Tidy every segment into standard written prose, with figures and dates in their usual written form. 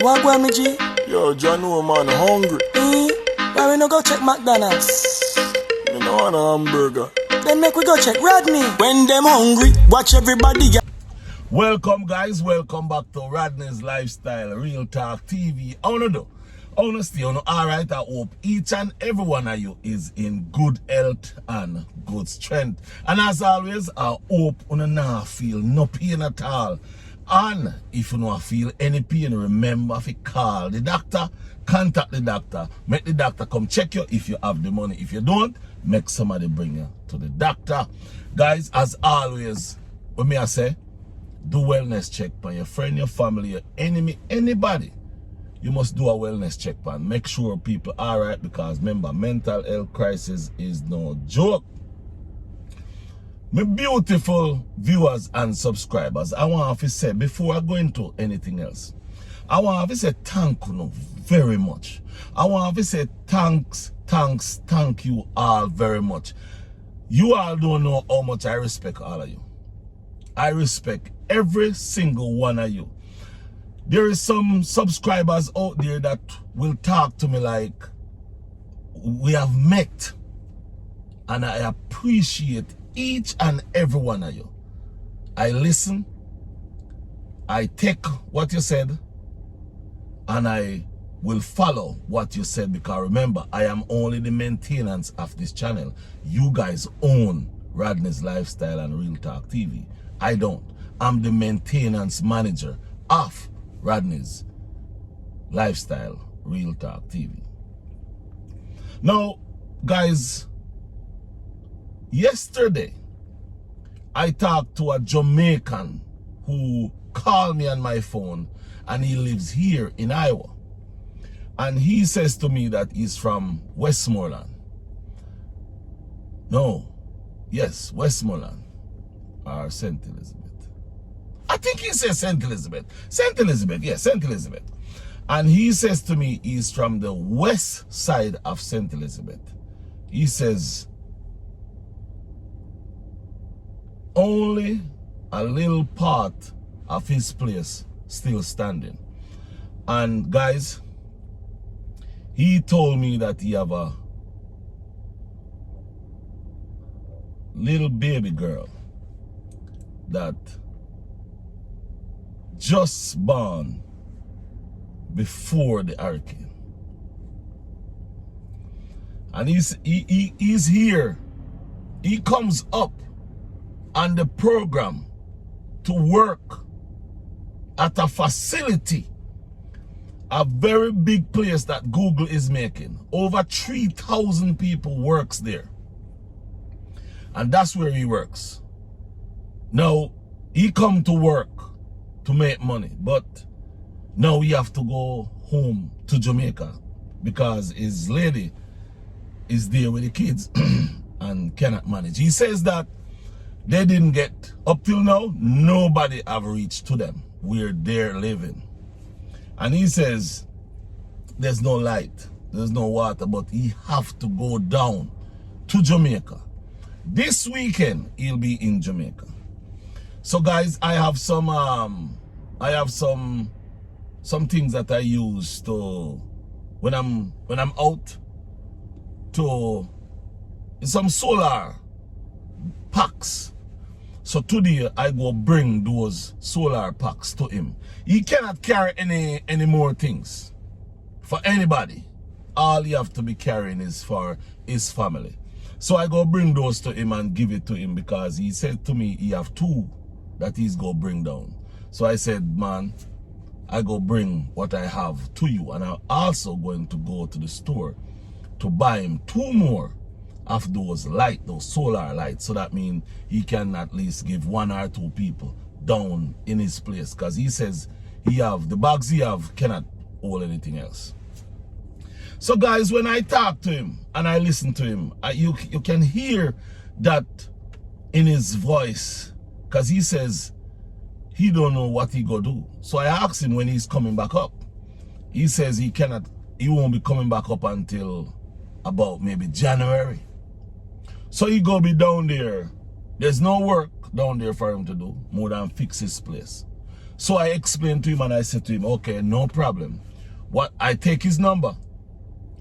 What go me G? Yo, John, no man, hungry. Why we no go check McDonald's? Me no want a hamburger. Then make we go check Rodney. When them hungry, watch everybody. Welcome guys, welcome back to Rodney's Lifestyle Real Talk TV. I wanna do, honestly, alright. I hope each and every one of you is in good health and good strength. And as always, I hope you not feel no pain at all. And if you don't feel any pain, remember to call the doctor, contact the doctor, make the doctor come check you if you have the money. If you don't, make somebody bring you to the doctor. Guys, as always, what me I say, do wellness check on your friend, your family, your enemy, anybody. You must do a wellness check on. Make sure people are alright, because remember, mental health crisis is no joke. My beautiful viewers and subscribers, I want to say, before I go into anything else, I want to say thank you very much. I want to say thank you all very much. You all don't know how much I respect all of you. I respect every single one of you. There is some subscribers out there that will talk to me like we have met, and I appreciate each and every one of you. I listen, I take what you said, and I will follow what you said, because remember, I am only the maintenance of this channel. You guys own Rodney's Lifestyle and Real Talk TV. I don't. I'm the maintenance manager of Rodney's Lifestyle Real Talk TV. Now, guys, yesterday, I talked to a Jamaican who called me on my phone, and he lives here in Iowa. And he says to me that he's from Westmoreland. No, yes, Westmoreland or St. Elizabeth. I think he says St. Elizabeth. St. Elizabeth, yes, St. Elizabeth. And he says to me he's from the west side of St. Elizabeth. He says only a little part of his place still standing. And guys, he told me that he have a little baby girl that just born before the hurricane. And he's here. He comes up on the program to work at a facility, a very big place that Google is making. Over 3,000 people works there. And that's where he works. Now, he come to work to make money, but now he have to go home to Jamaica because his lady is there with the kids and cannot manage. He says that they didn't get, up till now, nobody have reached to them where they're living. And he says there's no light, there's no water, but he have to go down to Jamaica. This weekend he'll be in Jamaica. So guys, I have some things that I use to when I'm out, to some solar packs. So today I go bring those solar packs to him. He cannot carry any more things for anybody. All he have to be carrying is for his family. So I go bring those to him and give it to him, because he said to me he have 2 that he's go bring down. So I said, man, I go bring what I have to you, and I'm also going to go to the store to buy him 2 more of those solar lights, so that means he can at least give 1 or 2 people down in his place, because he says the bags he have cannot hold anything else. So guys, when I talk to him and I listen to him, you can hear that in his voice, because he says he don't know what he go do. So I asked him when he's coming back up. He says he won't be coming back up until about maybe January. So he go be down there. There's no work down there for him to do more than fix his place. So I explained to him and I said to him, okay, no problem. What I take his number.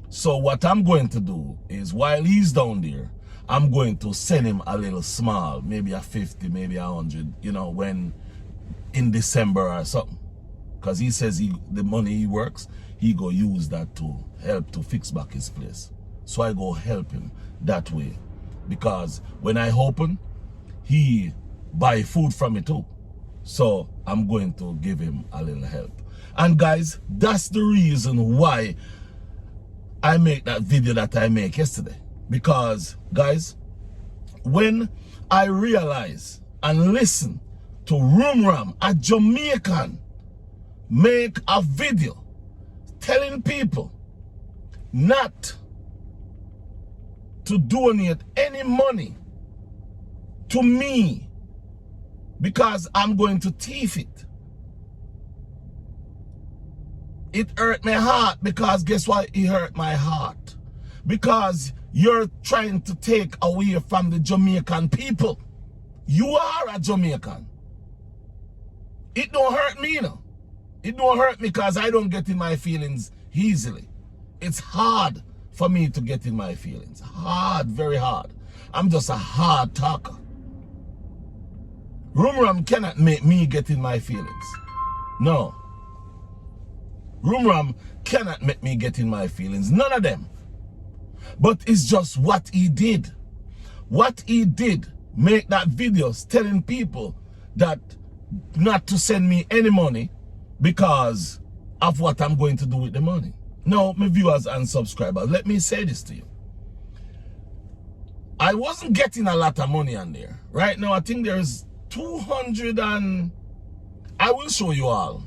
So what I'm going to do is while he's down there, I'm going to send him a little small, maybe a 50, maybe 100, you know, when in December or something. Because he says the money he works, he go use that to help to fix back his place. So I go help him that way. Because when I open, he buy food from me too. So I'm going to give him a little help. And guys, that's the reason why I make that video that I make yesterday. Because guys, when I realize and listen to Rumram, a Jamaican, make a video telling people not to donate any money to me because I'm going to thief it. It hurt my heart because guess what? It hurt my heart. Because you're trying to take away from the Jamaican people. You are a Jamaican. It don't hurt me, no. It don't hurt me because I don't get in my feelings easily. It's hard for me to get in my feelings. Hard, very hard. I'm just a hard talker. Rumram cannot make me get in my feelings. No. Rumram cannot make me get in my feelings. None of them. But it's just what he did. What he did, make that videos telling people that not to send me any money because of what I'm going to do with the money. Now, my viewers and subscribers, let me say this to you. I wasn't getting a lot of money on there. Right now, I think there's 200 and... I will show you all.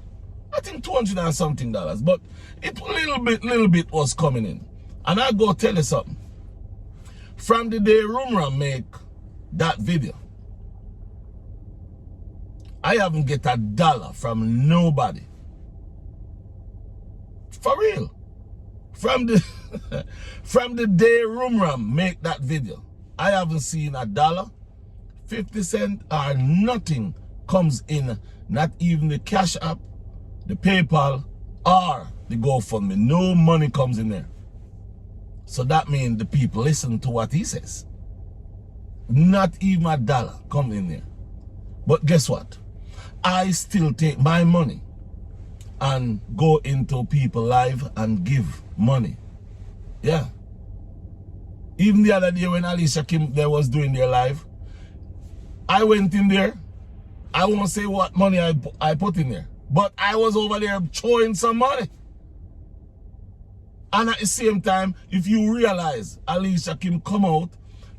I think 200 and something dollars. But it little bit was coming in. And I go tell you something. From the day Rumram make that video, I haven't get $1 from nobody. For real. From the from the day Rumram make that video, I haven't seen $1, 50 cents or nothing comes in. Not even the Cash App, the PayPal, or the GoFundMe. No money comes in there. So that means the people listen to what he says. Not even $1 come in there. But guess what? I still take my money and go into people live and give money. Yeah. Even the other day when Alicia Kim there was doing their live, I went in there. I won't say what money I put in there, but I was over there throwing some money. And at the same time, if you realize Alicia Kim come out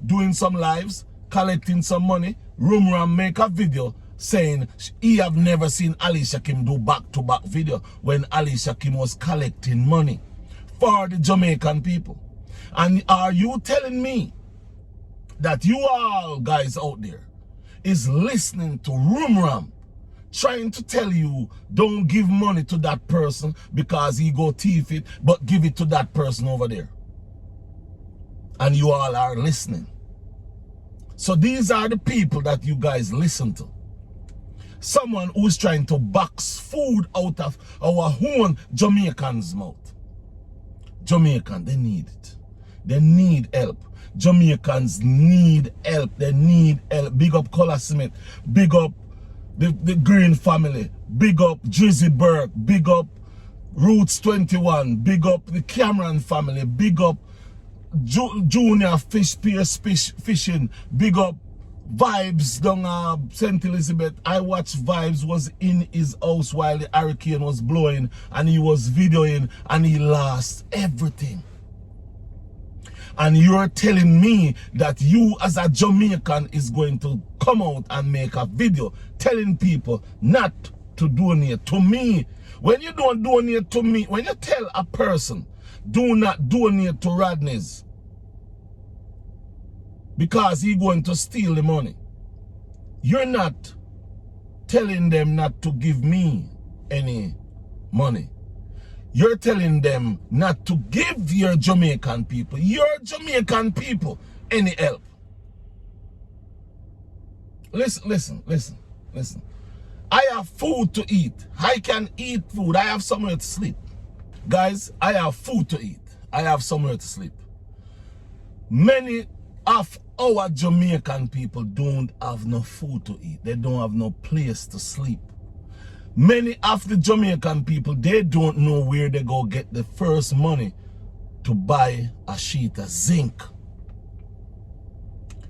doing some lives, collecting some money, Rumram make a video saying he have never seen Alicia Kim do back-to-back video when Alicia Kim was collecting money for the Jamaican people. And are you telling me that you all guys out there is listening to Rumram trying to tell you don't give money to that person because he go thief it, but give it to that person over there? And you all are listening. So these are the people that you guys listen to. Someone who's trying to box food out of our own Jamaicans' mouth. Jamaican, they need it. They need help. Jamaicans need help. They need help. Big up Color Smith. Big up the Green family. Big up Drizzy Burke. Big up Roots 21. Big up the Cameron family. Big up Junior Fish Pierce Fishing. Big up Vibes down St. Elizabeth. I watched Vibes was in his house while the hurricane was blowing and he was videoing and he lost everything. And you're telling me that you as a Jamaican is going to come out and make a video telling people not to donate to me. When you don't donate to me, when you tell a person do not donate to Rodneys because he's going to steal the money, you're not telling them not to give me any money. You're telling them not to give your Jamaican people, any help. Listen. I have food to eat. I can eat food. I have somewhere to sleep. Guys, I have food to eat. I have somewhere to sleep. Many of our Jamaican people don't have no food to eat. They don't have no place to sleep. Many of the Jamaican people, they don't know where they go get the first money to buy a sheet of zinc.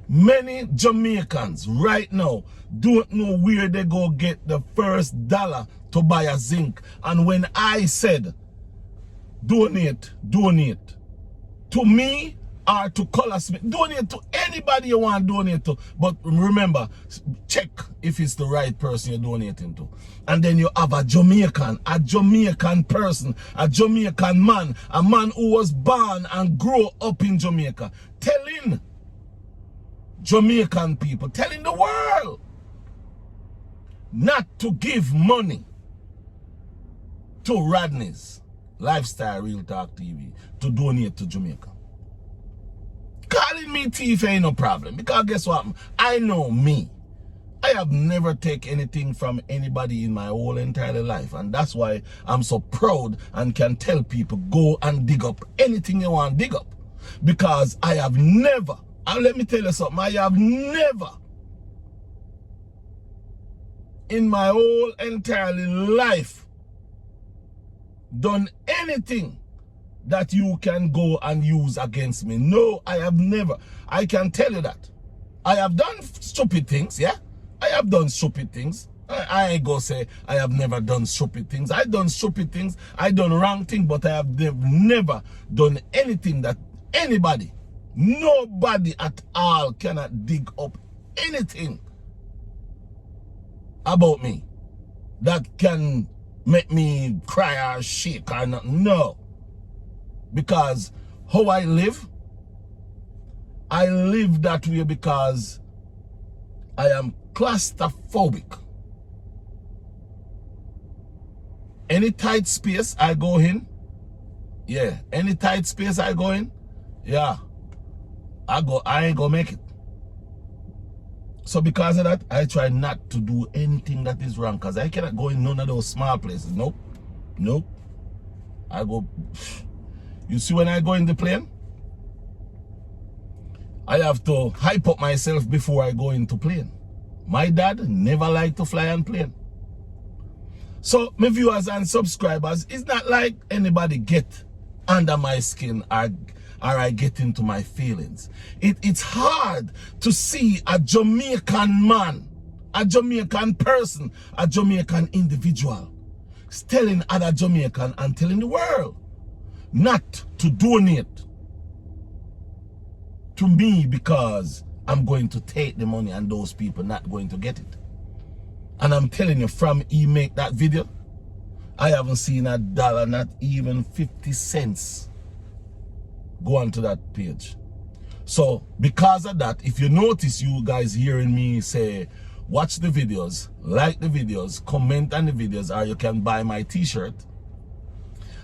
Many Jamaicans right now don't know where they go get the first dollar to buy a zinc. And when I said donate to me or to Color Smith, donate to anybody you want to donate to, but remember, check if it's the right person you're donating to. And then you have a Jamaican person, a Jamaican man, a man who was born and grew up in Jamaica, telling Jamaican people, telling the world not to give money to Rodney's Lifestyle Real Talk TV to donate to Jamaica. Calling me thief ain't no problem, because guess what? I know me. I have never taken anything from anybody in my whole entire life, and that's why I'm so proud and can tell people go and dig up anything you want to dig up, because I have never, and let me tell you something, I have never in my whole entire life done anything that you can go and use against me. No, I have never. I can tell you that. I have done stupid things, yeah? I have done stupid things. I ain't gonna say I have never done stupid things. I done stupid things. I done wrong things, but I have never done anything that anybody, nobody at all cannot dig up anything about me that can make me cry or shake or nothing. No. Because how I live that way because I am claustrophobic. Any tight space I go in, yeah. Any tight space I go in, yeah. I ain't gonna make it. So because of that, I try not to do anything that is wrong, because I cannot go in none of those small places. Nope. Nope. I go. You see, when I go in the plane, I have to hype up myself before I go into plane. My dad never liked to fly on plane. So my viewers and subscribers, it's not like anybody get under my skin or I get into my feelings. It's hard to see a Jamaican man, a Jamaican person, a Jamaican individual telling other Jamaican and telling the world not to donate to me because I'm going to take the money and those people not going to get it. And I'm telling you, from he make that video, I haven't seen a dollar, not even 50 cents go onto that page. So because of that, if you notice you guys hearing me say watch the videos, like the videos, comment on the videos, or you can buy my t-shirt,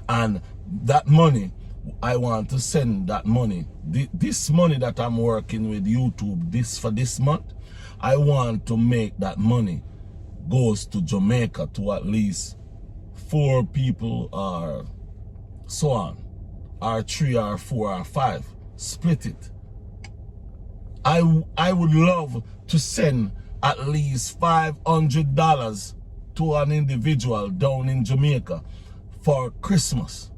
and that money, I want to send that money, this money that I'm working with YouTube for this month, I want to make that money goes to Jamaica, to at least 4 people or so on, or 3 or 4 or 5, split it. I would love to send at least $500 to an individual down in Jamaica for Christmas.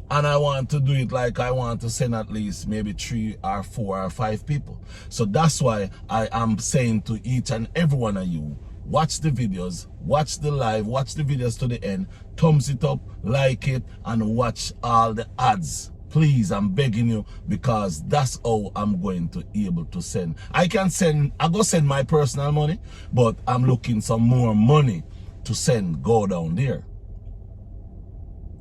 And I want to do it like I want to send at least maybe 3 or 4 or 5 people. So that's why I am saying to each and every one of you, watch the videos, watch the live, watch the videos to the end, thumbs it up, like it, and watch all the ads. Please, I'm begging you, because that's how I'm going to be able to send. I go send my personal money, but I'm looking some more money to send, go down there.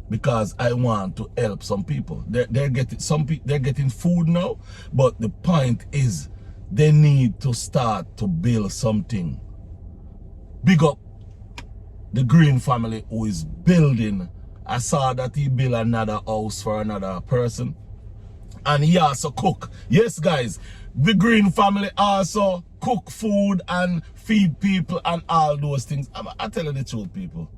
Because I want to help some people. They're getting food now, but the point is they need to start to build something. Big up the Green family who is building. I saw that he built another house for another person, and he also cook. Yes, guys, the Green family also cook food and feed people and all those things. I tell you the truth, people.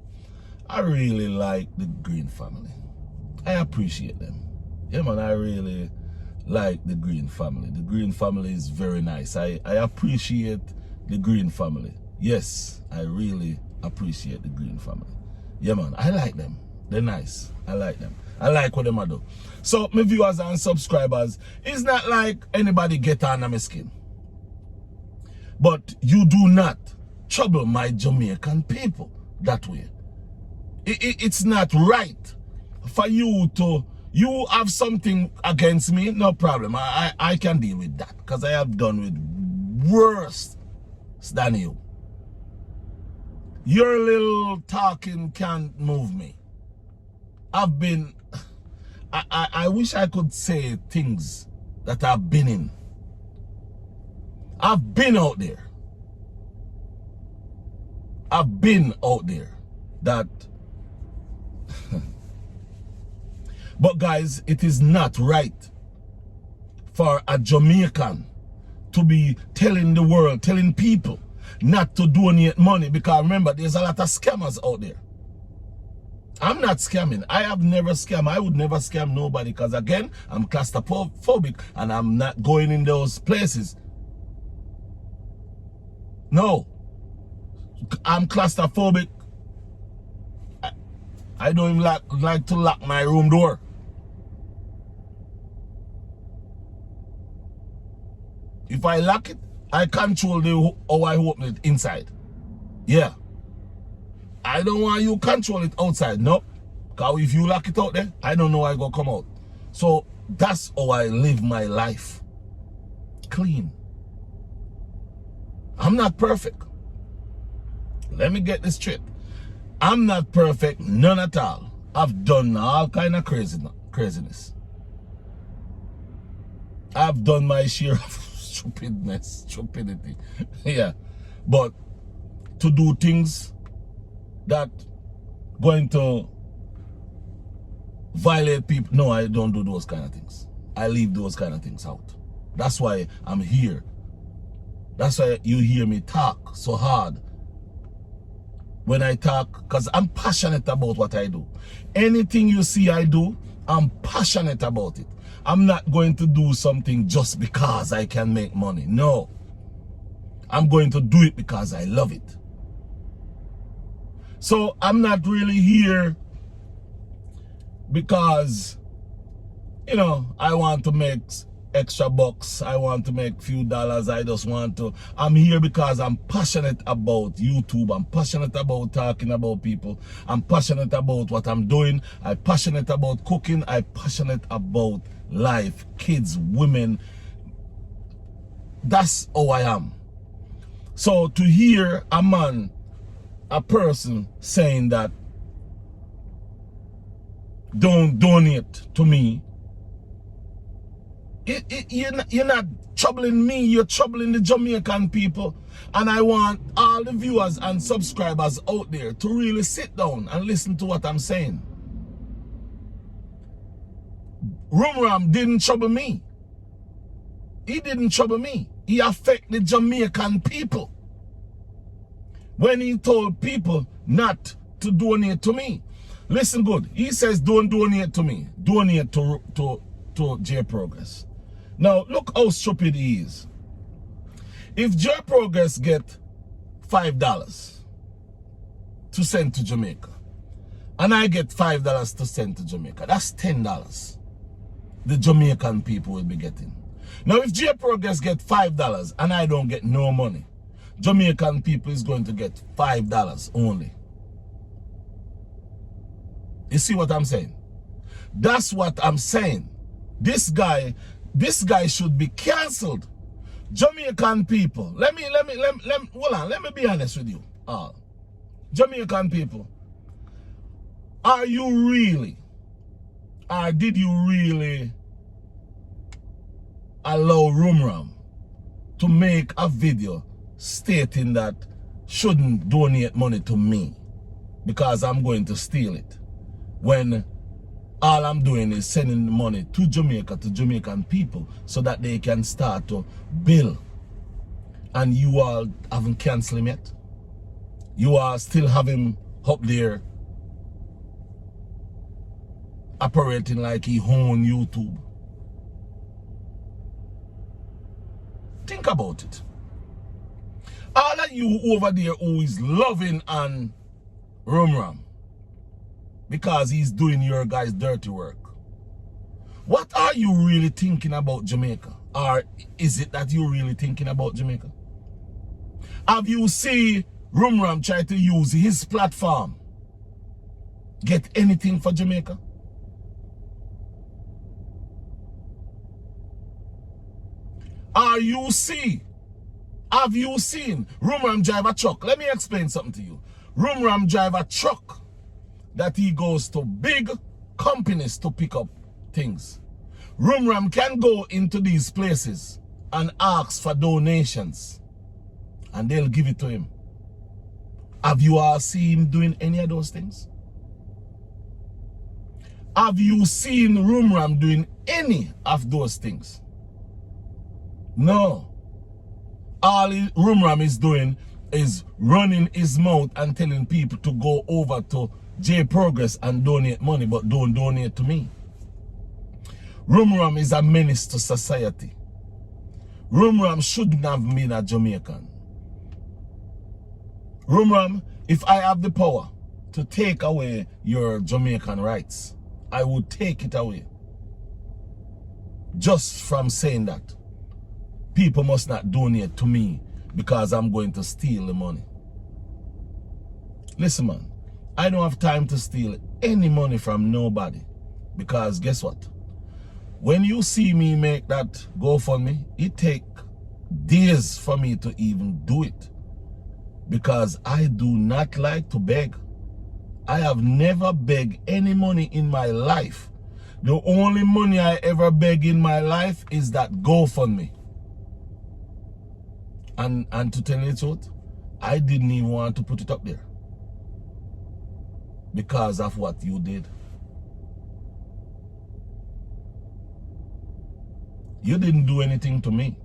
I really like the Green family. I appreciate them. Yeah, man, I really like the Green family. The Green family is very nice. I appreciate the Green family. Yes, I really appreciate the Green family. Yeah, man, I like them. They're nice. I like them. I like what they do. So, my viewers and subscribers, it's not like anybody get on my skin. But you do not trouble my Jamaican people that way. It's not right for you to, you have something against me, no problem. I can deal with that because I have done with worse than you. Your little talking can't move me. I've been, I wish I could say things that I've been in. I've been out there. I've been out there. That, but guys, it is not right for a Jamaican to be telling the world, telling people not to donate money, because remember, there's a lot of scammers out there. I'm not scamming. I have never scammed. I would never scam nobody because, again, I'm claustrophobic and I'm not going in those places. No. I'm claustrophobic. I don't even like to lock my room door. If I lock it, I control how I open it inside. Yeah. I don't want you control it outside. No. Because if you lock it out there, I don't know how I go come out. So that's how I live my life. Clean. I'm not perfect. Let me get this straight. I'm not perfect, none at all. I've done all kind of craziness. I've done my share of stupidity. Yeah. But to do things that going to violate people, no, I don't do those kind of things. I leave those kind of things out. That's why I'm here. That's why you hear me talk so hard when I talk, because I'm passionate about what I do. Anything you see I do, I'm passionate about it. I'm not going to do something just because I can make money. No. I'm going to do it because I love it. So I'm not really here because, you know, I want to make extra bucks. I want to make few dollars. I just want to. I'm here because I'm passionate about YouTube. I'm passionate about talking about people. I'm passionate about what I'm doing. I'm passionate about cooking. I'm passionate about life, kids, women. That's how I am. So to hear a man, a person saying that don't donate to me, you're not troubling me, you're troubling the Jamaican people. And I want all the viewers and subscribers out there to really sit down and listen to what I'm saying. Rumram didn't trouble me. He didn't trouble me. He affected the Jamaican people when he told people not to donate to me. Listen good. He says don't donate to me. Donate to J Progress. Now look how stupid he is. If J Progress get $5 to send to Jamaica, and I get $5 to send to Jamaica, that's $10 the Jamaican people will be getting. Now if J Progress get $5 and I don't get no money, Jamaican people is going to get $5 only. You see what I'm saying? That's what I'm saying. This guy should be cancelled. Jamaican people, let me hold on, let me be honest with you. Jamaican people, are you really, or did you really allow Rumram to make a video stating that shouldn't donate money to me because I'm going to steal it, when All I'm doing is sending the money to Jamaica, to Jamaican people, so that they can start to build. And you all haven't canceled him yet. You are still have him up there operating like he own YouTube. Think about it. All of you over there who is loving and Rumram because he's doing your guys' dirty work. What are you really thinking about Jamaica? Or is it that you're really thinking about Jamaica? Have you seen Rumram try to use his platform get anything for Jamaica? Have you seen Rumram drive a truck? Let me explain something to you. Rumram drive a truck that he goes to big companies to pick up things. Rumram can go into these places and ask for donations and they'll give it to him. Have you all seen him doing any of those things? Have you seen Rumram doing any of those things? No. All Rumram is doing is running his mouth and telling people to go over to J Progress and donate money, but don't donate to me. Rumram is a menace to society. Rumram shouldn't have been a Jamaican. Rumram, if I have the power to take away your Jamaican rights, I would take it away. Just from saying that. People must not donate to me because I'm going to steal the money. Listen, man, I don't have time to steal any money from nobody because guess what? When you see me make that GoFundMe, it takes days for me to even do it because I do not like to beg. I have never begged any money in my life. The only money I ever beg in my life is that GoFundMe. And to tell you the truth, I didn't even want to put it up there because of what you did. You didn't do anything to me.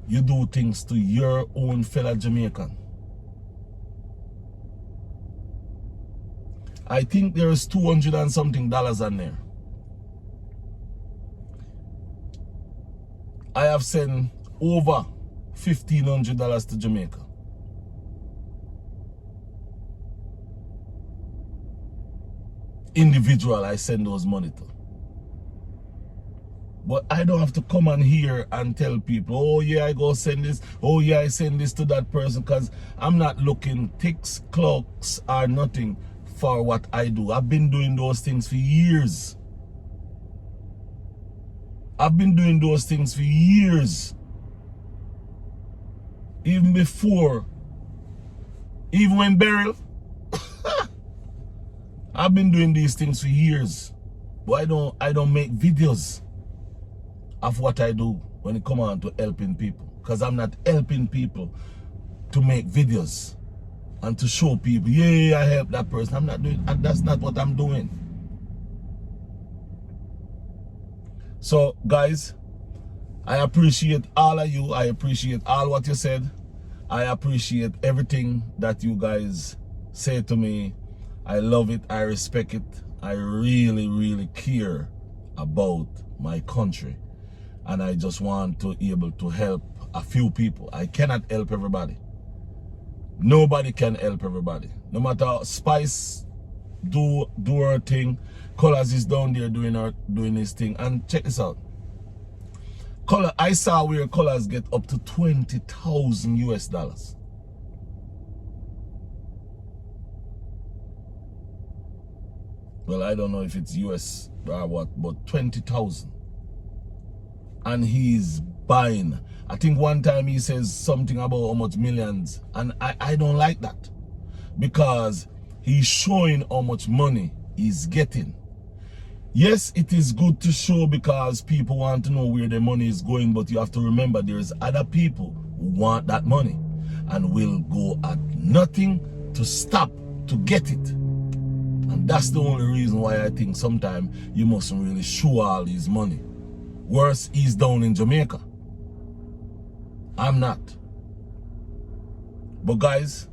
You do things to your own fellow Jamaican. I think there is $200 and something on there. I have sent over $1,500 to Jamaica. Individual I send those money to. But I don't have to come on here and tell people, oh yeah, I go send this, oh yeah, I send this to that person, because I'm not looking ticks, clocks, or nothing for what I do. I've been doing those things for years. I've been doing those things for years. Even before, even when burial, I've been doing these things for years. But I don't make videos of what I do when it comes on to helping people. Because I'm not helping people to make videos and to show people, yeah, I helped that person. I'm not doing, that's not what I'm doing. So guys, I appreciate all of you. I appreciate all what you said. I appreciate everything that you guys say to me. I love it. I respect it. I really, really care about my country. And I just want to be able to help a few people. I cannot help everybody. Nobody can help everybody. No matter how Spice do her thing, Colors is down there doing his thing. And check this out. I saw where Colors get up to 20,000 US dollars. Well, I don't know if it's US or what, but 20,000. And he's buying. I think one time he says something about how much millions. And I don't like that. Because he's showing how much money he's getting. Yes, it is good to show because people want to know where their money is going, but you have to remember there's other people who want that money and will go at nothing to stop to get it. And that's the only reason why I think sometimes you mustn't really show all his money. Worse, he's down in Jamaica. I'm not. But guys,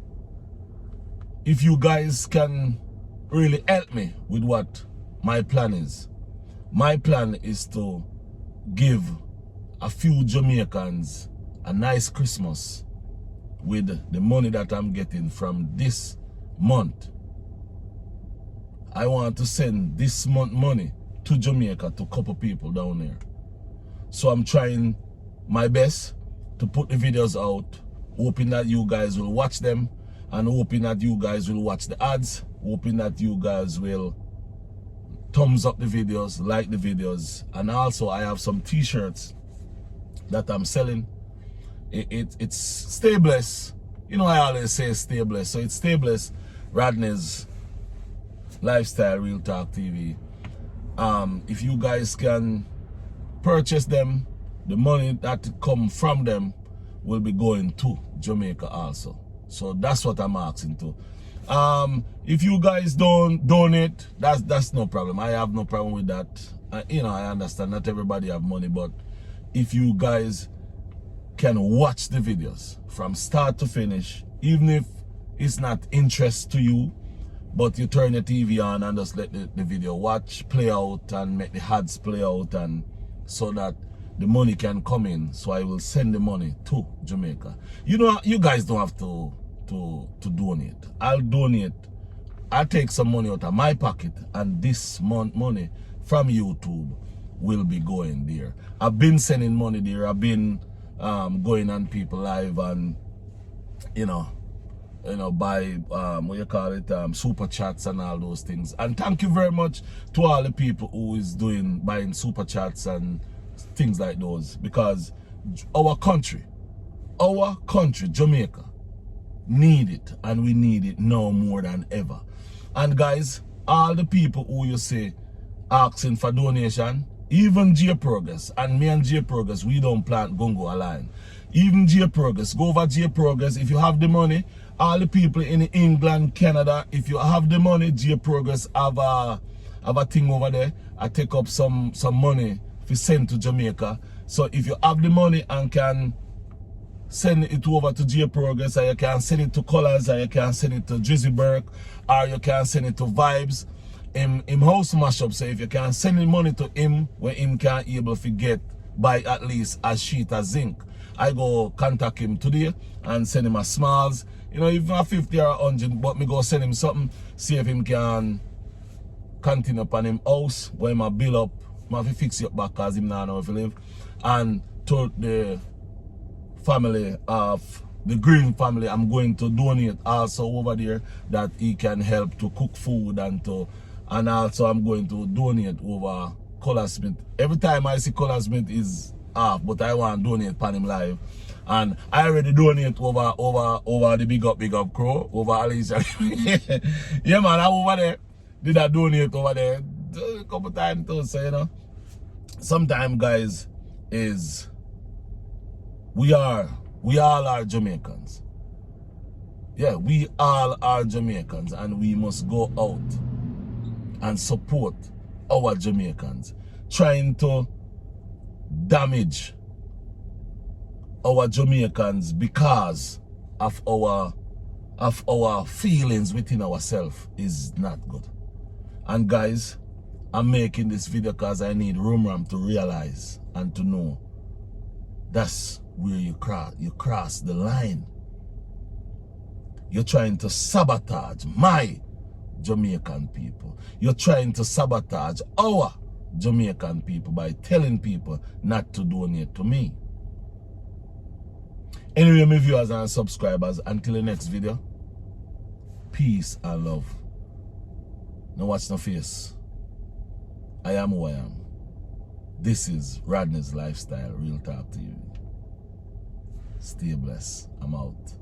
if you guys can really help me with what my plan is to give a few Jamaicans a nice Christmas with the money that I'm getting from this month. I want to send this month money to Jamaica to a couple people down there. So I'm trying my best to put the videos out, hoping that you guys will watch them and hoping that you guys will watch the ads, hoping that you guys will thumbs up the videos, like the videos. And also I have some t-shirts that I'm selling. It's Stay Blessed. You know I always say Stay Blessed. So it's Stay Blessed, Rodney's Lifestyle Real Talk TV. If you guys can purchase them, the money that come from them will be going to Jamaica also. So that's what I'm asking to. If you guys don't donate, that's no problem. I have no problem with that. You know, I understand not everybody have money, but if you guys can watch the videos from start to finish, even if it's not interest to you, but you turn your TV on and just let the video play out and make the ads play out, and so that the money can come in, so I will send the money to Jamaica. You know, you guys don't have to donate. I'll donate. I'll take some money out of my pocket, and this month money from YouTube will be going there. I've been sending money there. I've been going on people live and buy what you call it, super chats and all those things. And thank you very much to all the people who is buying super chats and things like those, because our country, Jamaica, need it, and we need it now more than ever. And guys, all the people who you say asking for donation, even J Progress, and me and J Progress, we don't plant gongo line. Even J Progress, go over J Progress if you have the money. All the people in England, Canada, if you have the money, J Progress have a thing over there. I take up some money to send to Jamaica. So if you have the money and can send it over to J Progress, or you can send it to Colors, or you can send it to Drizzy Burke, or you can send it to Vibes. Him house mashup. So if you can send the money to him, where him can able to get by at least a sheet of zinc, I go contact him today and send him a smalls. You know, even a 50 or 100, but me go send him something, see if him can continue upon him house, where him a bill up, I have to fix it up back because him now know if he live. And to the family of the Green family, I'm going to donate also over there, that he can help to cook food, and also I'm going to donate over Color Smith. Every time I see Color Smith is off, but I want to donate upon him live. And I already donate over the big up crew, over Alicia. Yeah man, I'm over there. Did I donate over there a couple times too, so you know. Sometimes guys, is we all are Jamaicans. Yeah, we all are Jamaicans, and we must go out and support our Jamaicans. Trying to damage our Jamaicans because of our feelings within ourselves is not good. And guys, I'm making this video because I need Rumram to realize and to know that's where you cross the line. You're trying to sabotage my Jamaican people. You're trying to sabotage our Jamaican people by telling people not to donate to me. Anyway, my viewers and subscribers, until the next video, peace and love. Now watch no face. I am who I am. This is Rodney's Lifestyle Real Talk TV. Stay blessed. I'm out.